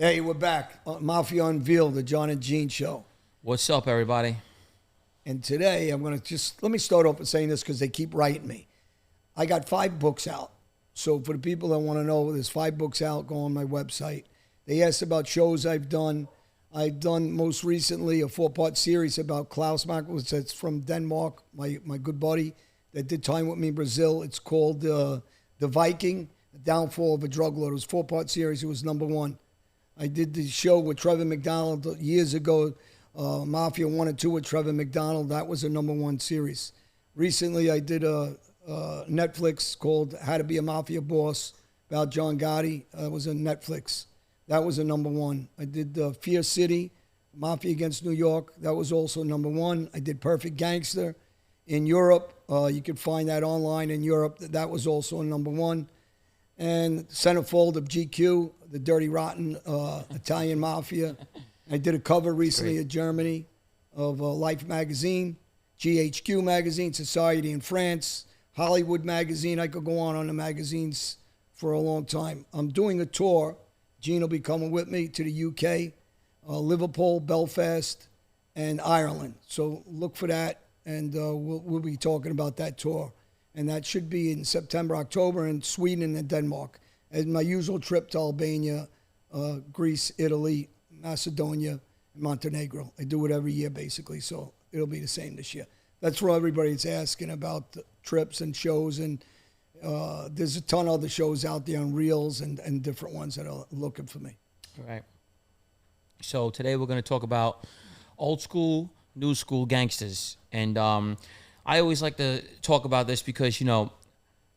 Hey, we're back. Mafia Unveiled, the John and Gene show. What's up, everybody? And today I'm going to let me start off with saying this because they keep writing me. I got 5 books out. So for the people that want to know, there's 5 books out. Go on my website. They asked about shows I've done. I've done most recently a 4-part series about Klaus Mackles, that's from Denmark, my good buddy that did time with me in Brazil. It's called The Viking, The Downfall of a Drug Lord. It was a 4-part series. It was #1. I did the show with Trevor McDonald years ago, Mafia 1 and 2 with Trevor McDonald. That was a #1 series. Recently, I did a Netflix called How to Be a Mafia Boss about John Gotti. It was on Netflix. That was a #1. I did Fear City, Mafia Against New York. That was also #1. I did Perfect Gangster in Europe. You can find that online in Europe. That was also a #1. And Centerfold of GQ, the Dirty Rotten Italian Mafia. I did a cover recently in Germany of Life magazine, GHQ magazine, Society in France, Hollywood magazine. I could go on the magazines for a long time. I'm doing a tour. Gene will be coming with me to the UK, Liverpool, Belfast, and Ireland. So look for that, and we'll be talking about that tour. And that should be in September, October, in Sweden and Denmark. And my usual trip to Albania, Greece, Italy, Macedonia, and Montenegro. I do it every year, basically, so it'll be the same this year. That's for everybody that's asking about the trips and shows, and there's a ton of other shows out there on Reels and different ones that are looking for me. All right. So today we're going to talk about old school, new school gangsters. And I always like to talk about this because, you know,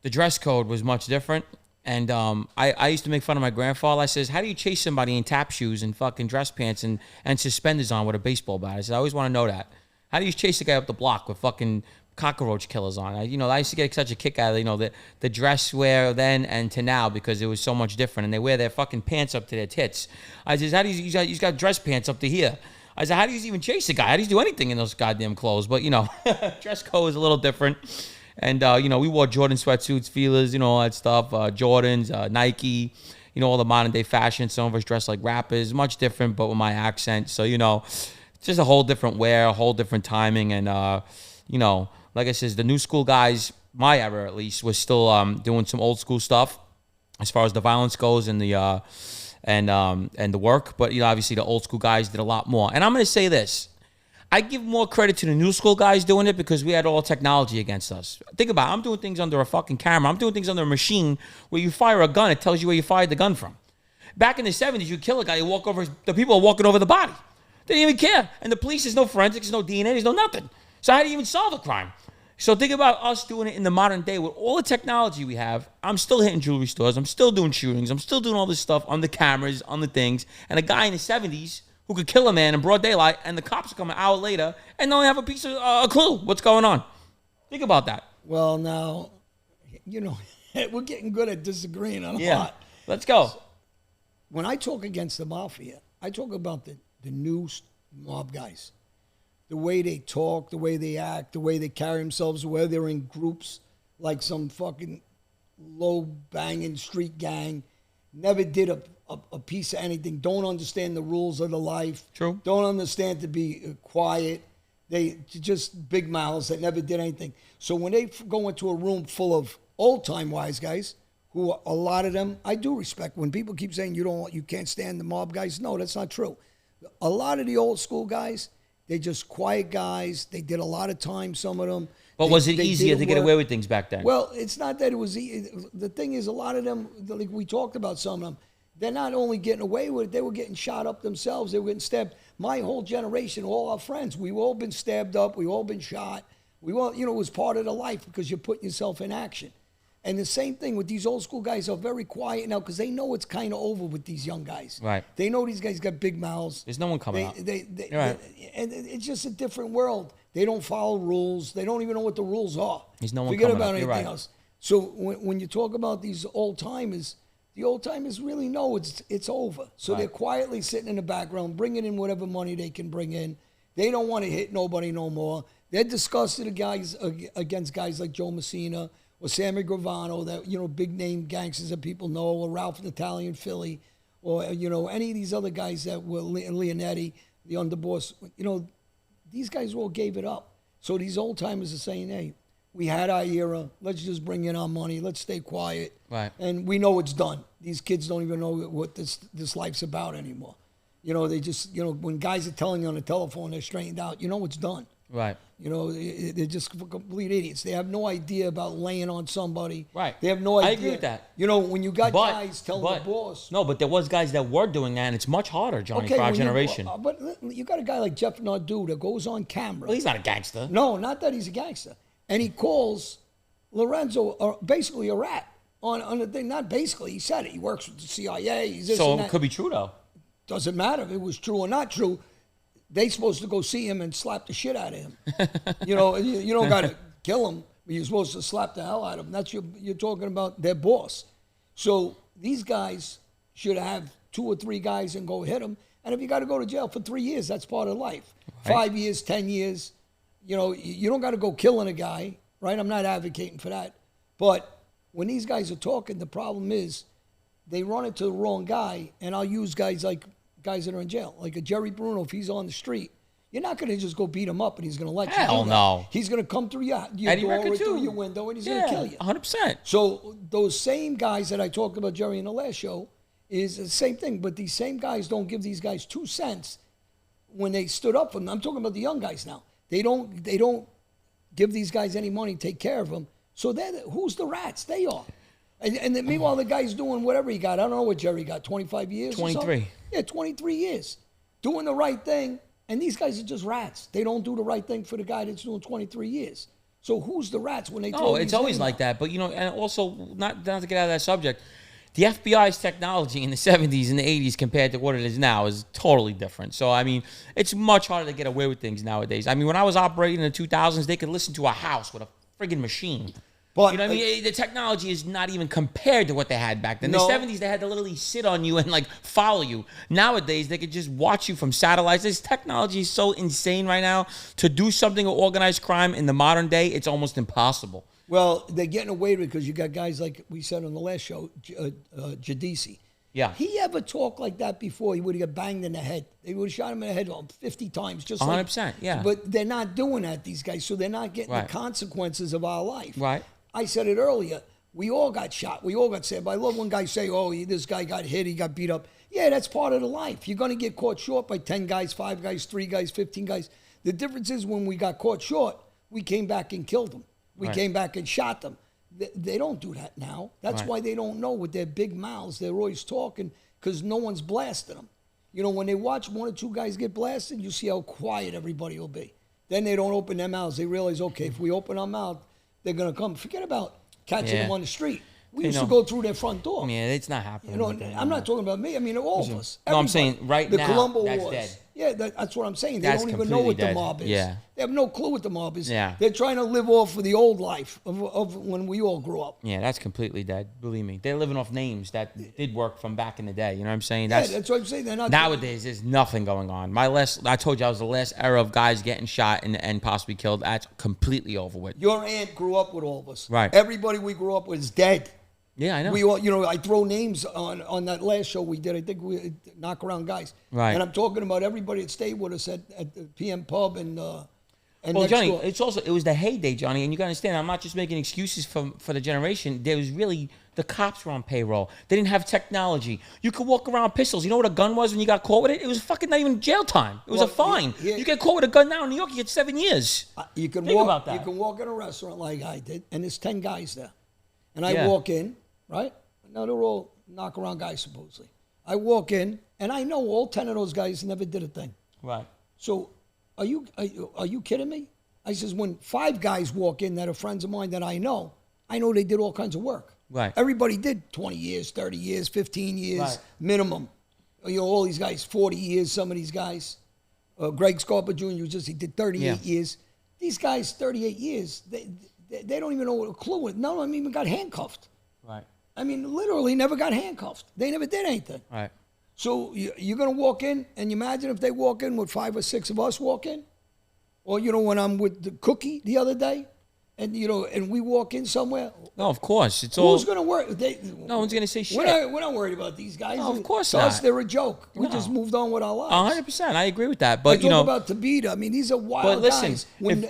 the dress code was much different. And I used to make fun of my grandfather. I says, how do you chase somebody in tap shoes and fucking dress pants and suspenders on with a baseball bat? I said, I always want to know that. How do you chase a guy up the block with fucking cockroach killers on? I used to get such a kick out of, the dress wear then and to now because it was so much different. And they wear their fucking pants up to their tits. I says, how do you got dress pants up to here? I said, how do you even chase a guy? How do you do anything in those goddamn clothes? But, dress code is a little different. And, we wore Jordan sweatsuits, feelers, all that stuff, Jordans, Nike, all the modern day fashion. Some of us dress like rappers, much different, but with my accent. So, it's just a whole different wear, a whole different timing. And, like I says, the new school guys, my era at least, was still doing some old school stuff as far as the violence goes and the and the work. But obviously the old school guys did a lot more. And I'm going to say this. I give more credit to the new school guys doing it because we had all technology against us. Think about it. I'm doing things under a fucking camera. I'm doing things under a machine where you fire a gun. It tells you where you fired the gun from. Back in the 70s, you kill a guy, you walk over, the people are walking over the body. They didn't even care. And the police, there's no forensics, there's no DNA, there's no nothing. So how do you even solve a crime? So think about us doing it in the modern day with all the technology we have. I'm still hitting jewelry stores. I'm still doing shootings. I'm still doing all this stuff on the cameras, on the things. And a guy in the 70s who could kill a man in broad daylight, and the cops come an hour later and don't have a piece of a clue what's going on. Think about that. Well, now, we're getting good at disagreeing on a lot. Let's go. When I talk against the mafia, I talk about the new mob guys. The way they talk, the way they act, the way they carry themselves, the way they're in groups like some fucking low-banging street gang. Never did a piece of anything. Don't understand the rules of the life. True. Don't understand to be quiet. They just big mouths that never did anything. So when they go into a room full of old-time wise guys, who a lot of them I do respect. When people keep saying you can't stand the mob guys, no, that's not true. A lot of the old school guys, they're just quiet guys. They did a lot of time, some of them. But was it easier to get away with things back then? Well, it's not that it was easy. The thing is, a lot of them, like we talked about some of them, they're not only getting away with it, they were getting shot up themselves. They were getting stabbed. My whole generation, all our friends, we've all been stabbed up. We've all been shot. We all, it was part of the life because you're putting yourself in action. And the same thing with these old school guys are very quiet now because they know it's kind of over with these young guys. Right. They know these guys got big mouths. There's no one coming out. And it's just a different world. They don't follow rules. They don't even know what the rules are. There's no one Forget coming about out. anything else. So when you talk about these old timers, the old timers really know it's over. So they're quietly sitting in the background, bringing in whatever money they can bring in. They don't want to hit nobody no more. They're disgusted against guys like Joe Messina or Sammy Gravano, that big name gangsters that people know, or Ralph Natalio in Philly, or any of these other guys that were Leonetti, the underboss, these guys all gave it up. So these old timers are saying, hey, we had our era. Let's just bring in our money. Let's stay quiet. Right. And we know it's done. These kids don't even know what this life's about anymore. They just, when guys are telling you on the telephone they're straightened out, it's done. Right. They're just complete idiots. They have no idea about laying on somebody. Right. They have no idea. I agree with that. When you got guys telling the boss. No, but there was guys that were doing that, and it's much harder, Johnny, for our generation. But you got a guy like Jeff Nardu that goes on camera. Well, he's not a gangster. No, not that he's a gangster. And he calls Lorenzo basically a rat on the thing. Not basically, he said it. He works with the CIA. He's this and that. It could be true, though. Doesn't matter if it was true or not true. They supposed to go see him and slap the shit out of him. You don't got to kill him, but you're supposed to slap the hell out of him. That's you're talking about their boss. So these guys should have 2 or 3 guys and go hit them. And if you got to go to jail for 3 years, that's part of life. Right. 5 years, 10 years. You don't got to go killing a guy, right? I'm not advocating for that. But when these guys are talking, the problem is they run into the wrong guy. And I'll use guys like guys that are in jail, like a Jerry Bruno. If he's on the street, you're not going to just go beat him up and he's going to let you do that. Hell no. He's going to come through your door or through your window and he's going to kill you. 100%. So those same guys that I talked about, Jerry, in the last show, is the same thing. But these same guys don't give these guys 2 cents when they stood up for them. I'm talking about the young guys now. They don't give these guys any money, take care of them. So who's the rats? They are. And then meanwhile, the guy's doing whatever he got. I don't know what Jerry got, 25 years 23. or something? Yeah, 23 years. Doing the right thing. And these guys are just rats. They don't do the right thing for the guy that's doing 23 years. So who's the rats when they throw these it's always like that. But, and also, not to get out of that subject, the FBI's technology in the 70s and the 80s compared to what it is now is totally different. So, I mean, it's much harder to get away with things nowadays. I mean, when I was operating in the 2000s, they could listen to a house with a friggin' machine. But, you know what I mean? The technology is not even compared to what they had back then. In the 70s, they had to literally sit on you and, follow you. Nowadays, they could just watch you from satellites. This technology is so insane right now. To do something with organized crime in the modern day, it's almost impossible. Well, they're getting away with it because you got guys like we said on the last show, Giudice. Yeah. He ever talked like that before, he would have got banged in the head. They would have shot him in the head 50 times. Just 100%, yeah. But they're not doing that, these guys, so they're not getting the consequences of our life. Right. I said it earlier. We all got shot. We all got stabbed. I love when guys say, oh, this guy got hit, he got beat up. Yeah, that's part of the life. You're going to get caught short by 10 guys, 5 guys, 3 guys, 15 guys. The difference is when we got caught short, we came back and killed them. We came back and shot them. They don't do that now. That's why they don't know with their big mouths. They're always talking because no one's blasting them. When they watch 1 or 2 guys get blasted, you see how quiet everybody will be. Then they don't open their mouths. They realize, okay, if we open our mouth, they're going to come. Forget about catching them on the street. We used to go through their front door. Yeah, it's not happening. I'm not talking about me. I mean, all of us. No, I'm saying right now, the Colombo that's Wars. Dead. Yeah, that's what I'm saying. They That's don't even know what completely the mob is. Yeah. They have no clue what the mob is. Yeah. They're trying to live off of the old life of when we all grew up. Yeah, that's completely dead. Believe me. They're living off names that did work from back in the day. You know what I'm saying? That's what I'm saying. They're not nowadays, there's nothing going on. I told you I was the last era of guys getting shot and possibly killed. That's completely over with. Your aunt grew up with all of us. Right. Everybody we grew up with is dead. Yeah, I know. We all, I throw names on that last show we did. I think we knock around guys. Right. And I'm talking about everybody that stayed with us at the PM Pub and well, next Johnny, door. it was the heyday, Johnny, and you gotta understand. I'm not just making excuses for the generation. There was really the cops were on payroll. They didn't have technology. You could walk around with pistols. You know what a gun was when you got caught with it? It was fucking not even jail time. It was a fine. You get caught with a gun now in New York, you get 7 years. You can Think walk. about that. You can walk in a restaurant like I did, and there's 10 guys there, and I walk in, right? Now they're all knock around guys supposedly. I walk in, and I know all 10 of those guys never did a thing. Right. So, are you kidding me? I says when 5 guys walk in that are friends of mine that I know they did all kinds of work. Right. Everybody did 20 years, 30 years, 15 years minimum. All these guys, 40 years. Some of these guys, Greg Scarpa Jr. he did 38 years. These guys, 38 years. They don't even know what a clue is. None of them even got handcuffed. Right. I mean, literally never got handcuffed. They never did anything. Right. So you're going to walk in, and you imagine if they walk in with 5 or 6 of us walk in? Or, when I'm with the Cookie the other day, And and we walk in somewhere. No, of course. It's all. Who's going to work? No one's going to say shit. We're not worried about these guys. No, of course to not. us, they're a joke. We just moved on with our lives. 100%. I agree with that. But I talk about Tabita. I mean, these are wild guys.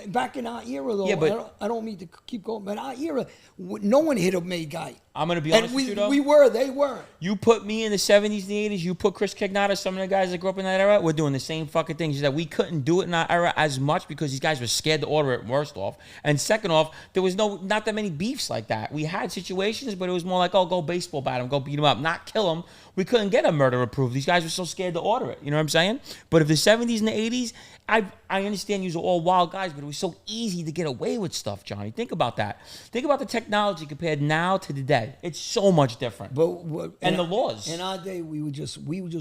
Back in our era, though, I don't mean to keep going, but our era, no one hit a made guy. I'm going to be honest with you, though. They weren't. You put me in the 70s and the 80s, you put Chris Cagnata, some of the guys that grew up in that era, we're doing the same fucking things. Is that we couldn't do it in our era as much because these guys were scared to order it, first off. And second off, there was not that many beefs like that. We had situations, but it was more like, oh, go baseball bat him, go beat him up, not kill him. We couldn't get a murder approved. These guys were so scared to order it. You know what I'm saying? But if the 70s and the 80s, I understand you were all wild guys, but it was so easy to get away with stuff, Johnny. Think about that. Think about the technology compared now to today. It's so much different. And the laws. In our day, we just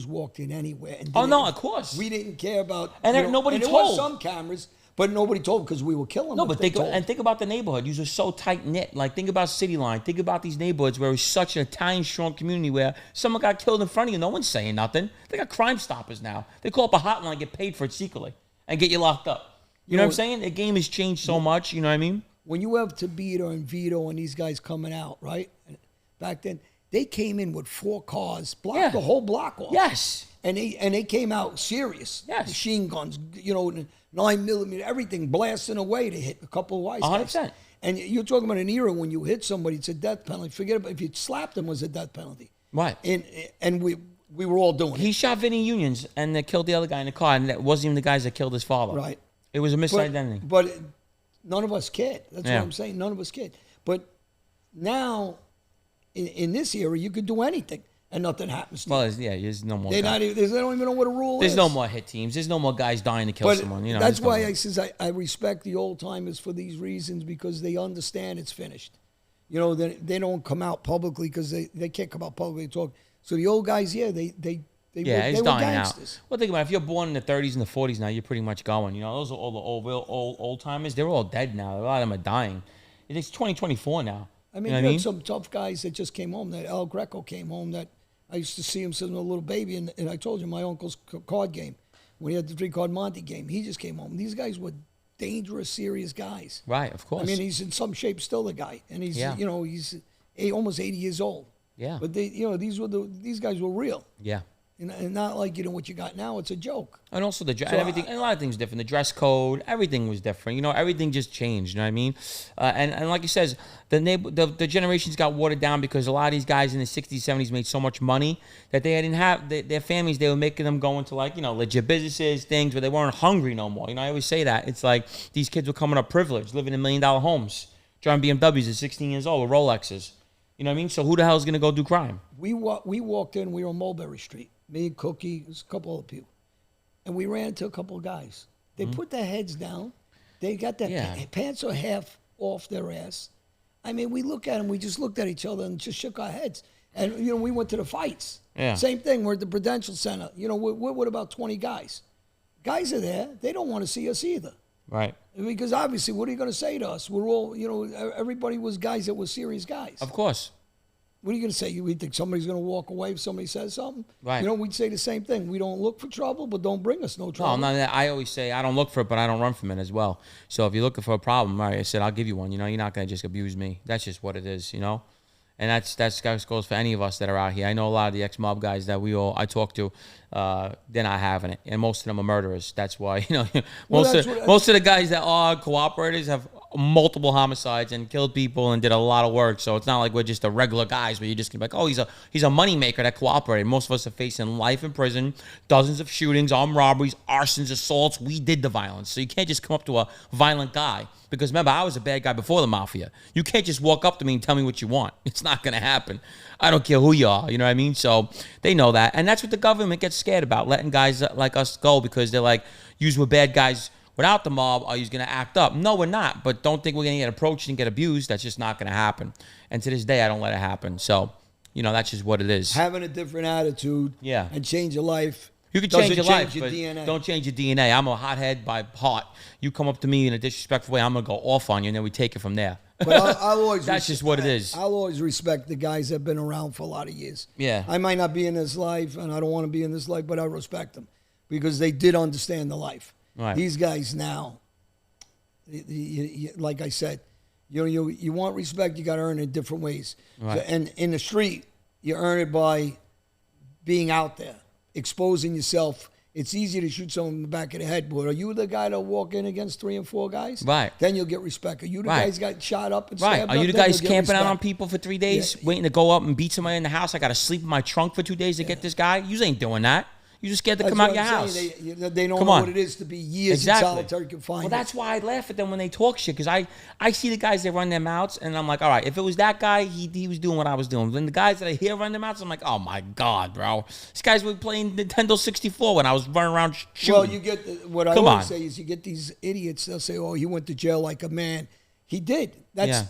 walked in anywhere. And no, of course. We didn't care about. And nobody told. There was some cameras. But nobody told because we were killing them. No, but think about the neighborhood. You were so tight-knit. Like, think about City Line. Think about these neighborhoods where it was such an Italian-strong community where someone got killed in front of you. No one's saying nothing. They got Crime Stoppers now. They call up a hotline, get paid for it secretly, and get you locked up. You know what I'm saying? The game has changed so much. You know what I mean? When you have Tabita and Vito and these guys coming out, right? Back then, they came in with 4 cars, blocked the whole block off. Yes. And they came out serious. Yes. Machine guns, 9mm, everything blasting away to hit a couple of wise guys. 100%. And you're talking about an era when you hit somebody, it's a death penalty. Forget about if you slapped them, it was a death penalty. Right. And we were all doing it. He shot Vinny Unions and they killed the other guy in the car, and that wasn't even the guys that killed his father. Right. It was a misidentity. But none of us cared. That's what I'm saying. None of us cared. But now, in this era, you could do anything. And nothing happens to them. There's no more. They don't even know what a rule is. There's no more hit teams. There's no more guys dying to kill someone. That's why I respect the old timers for these reasons because they understand it's finished. They don't come out publicly because they can't come out publicly and talk. So the old guys, they were gangsters. Well, think about it. If you're born in the 30s and the 40s now, you're pretty much going. Those are all the old timers. They're all dead now. A lot of them are dying. It's 2024 now. I mean, you had some tough guys that just came home. That El Greco came home. That I used to see him sitting a little baby, and I told you my uncle's card game when he had the 3-card Monte game. He just came home. These guys were dangerous, serious guys. Right, of course. I mean, he's in some shape still a guy, and he's he's almost 80 years old. Yeah. But these guys were real. Yeah. And not like what you got now. It's a joke. And also and everything. And a lot of things different. The dress code, everything was different. Everything just changed. You know what I mean? And like he says, the generations got watered down because a lot of these guys in the 60s, 70s made so much money that they didn't have their families. They were making them go into legit businesses, things where they weren't hungry no more. I always say that. It's like these kids were coming up privileged, living in $1 million homes, driving BMWs at 16 years old with Rolexes. You know what I mean? So who the hell is going to go do crime? We walked in. We were on Mulberry Street. Me and Cookie, there's a couple other people. And we ran into a couple of guys. They put their heads down. They got their pants are half off their ass. I mean, we look at them, we just looked at each other and just shook our heads. And, we went to the fights. Yeah. Same thing, we're at the Prudential Center. We're with about 20 guys. Guys are there. They don't want to see us either. Right. Because obviously, what are you going to say to us? We're all, everybody was guys that were serious guys. Of course. What are you going to say? You think somebody's going to walk away if somebody says something? Right. We'd say the same thing. We don't look for trouble, but don't bring us no trouble. No, I always say I don't look for it, but I don't run from it as well. So if you're looking for a problem, all right, I said, I'll give you one. You're not going to just abuse me. That's just what it is, And that goes for any of us that are out here. I know a lot of the ex-mob guys that I talk to, they're not having it. And most of them are murderers. That's why, most of the guys that are cooperators have multiple homicides and killed people and did a lot of work. So it's not like we're just a regular guys where you're just gonna be like, oh, he's a money maker that cooperated. Most of us are facing life in prison, dozens of shootings, armed robberies, arsons, assaults. We did the violence. So you can't just come up to a violent guy. Because remember, I was a bad guy before the Mafia. You can't just walk up to me and tell me what you want. It's not going to happen. I don't care who you are. You know what I mean? So they know that. And that's what the government gets scared about, letting guys like us go because they're like, you were bad guys without the mob, are you going to act up? No, we're not. But don't think we're going to get approached and get abused. That's just not going to happen. And to this day, I don't let it happen. So, that's just what it is. Having a different attitude and change your life. You can change your life, but DNA. Don't change your DNA. I'm a hothead by heart. You come up to me in a disrespectful way, I'm going to go off on you, and then we take it from there. But I'll always That's just what it is. I'll always respect the guys that have been around for a lot of years. Yeah. I might not be in this life, and I don't want to be in this life, but I respect them because they did understand the life. Right. These guys now, like I said, You want respect, you got to earn it in different ways. Right. So, and in the street, you earn it by being out there, exposing yourself. It's easy to shoot someone in the back of the head, but are you the guy to walk in against 3 and 4 guys? Right. Then you'll get respect. Are you the guys got shot up and Right. stabbed Are you up? the Then guys you'll get camping out respect. on people for 3 days, waiting to go up and beat somebody in the house? I got to sleep in my trunk for 2 days to get this guy? You ain't doing that. You just scared to come out your house. They don't know what it is to be years in solitary confinement. Well, that's why I laugh at them when they talk shit, because I see the guys that run their mouths, and I'm like, all right, if it was that guy, he was doing what I was doing. When the guys that I hear run their mouths, I'm like, oh my God, bro. These guys were playing Nintendo 64 when I was running around shooting. Well, you get what I always say is you get these idiots. They'll say, "Oh, he went to jail like a man." He did. That's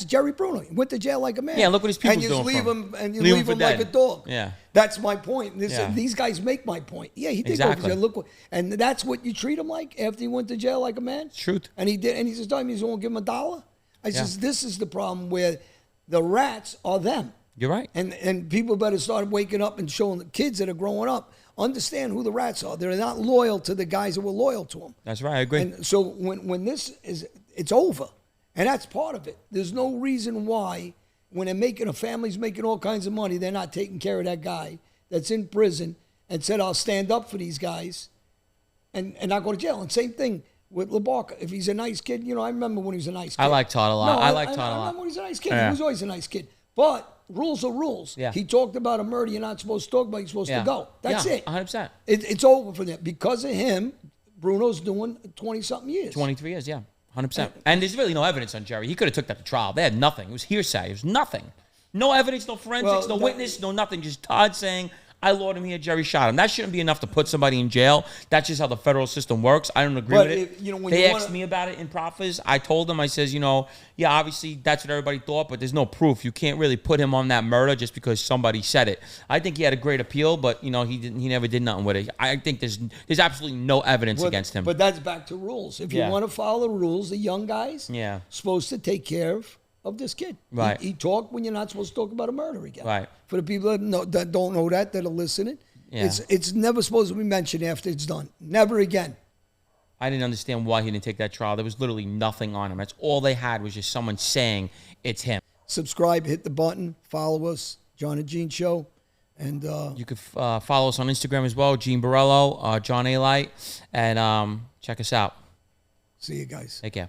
Jerry Bruno. He went to jail like a man. Yeah, look what his people doing. And you leave him like a dog. Yeah, that's my point. These guys make my point. Yeah, he did go to jail. Look, and that's what you treat him like after he went to jail like a man. Truth. And he did. And he says, "Don't you won't give him $1?" I says, "This is the problem where the rats are them." You're right. And people better start waking up and showing the kids that are growing up understand who the rats are. They're not loyal to the guys that were loyal to them. That's right. I agree. And so when this is, it's over. And that's part of it. There's no reason why when they're making, a family's making all kinds of money, they're not taking care of that guy that's in prison and said, I'll stand up for these guys and not go to jail. And same thing with LaBarca. If he's a nice kid, I remember when he was a nice kid. I like Todd a lot. No, I like Todd a lot. I remember when he was a nice kid. Yeah. He was always a nice kid. But rules are rules. Yeah. He talked about a murder you're not supposed to talk about. You're supposed to go. That's it. 100%. It's over for them. Because of him, Bruno's doing 20-something years. 23 years, yeah. 100%. And there's really no evidence on Jerry. He could have took that to trial. They had nothing. It was hearsay. It was nothing. No evidence, no forensics, no witness, no nothing. Just Todd saying, I lured him here, Jerry shot him. That shouldn't be enough to put somebody in jail. That's just how the federal system works. I don't agree with it. They asked me about it in Proffice. I told them, I says, yeah, obviously that's what everybody thought, but there's no proof. You can't really put him on that murder just because somebody said it. I think he had a great appeal, but he never did nothing with it. I think there's absolutely no evidence against him. But that's back to rules. If you want to follow the rules, the young guys supposed to take care of this kid. Right. He talked when you're not supposed to talk about a murder again. Right. For the people that don't know that are listening, it's never supposed to be mentioned after it's done. Never again. I didn't understand why he didn't take that trial. There was literally nothing on him. That's all they had was just someone saying it's him. Subscribe, hit the button, follow us, John and Gene Show. And you could follow us on Instagram as well, Gene Borrello, John Alite, and check us out. See you guys. Take care.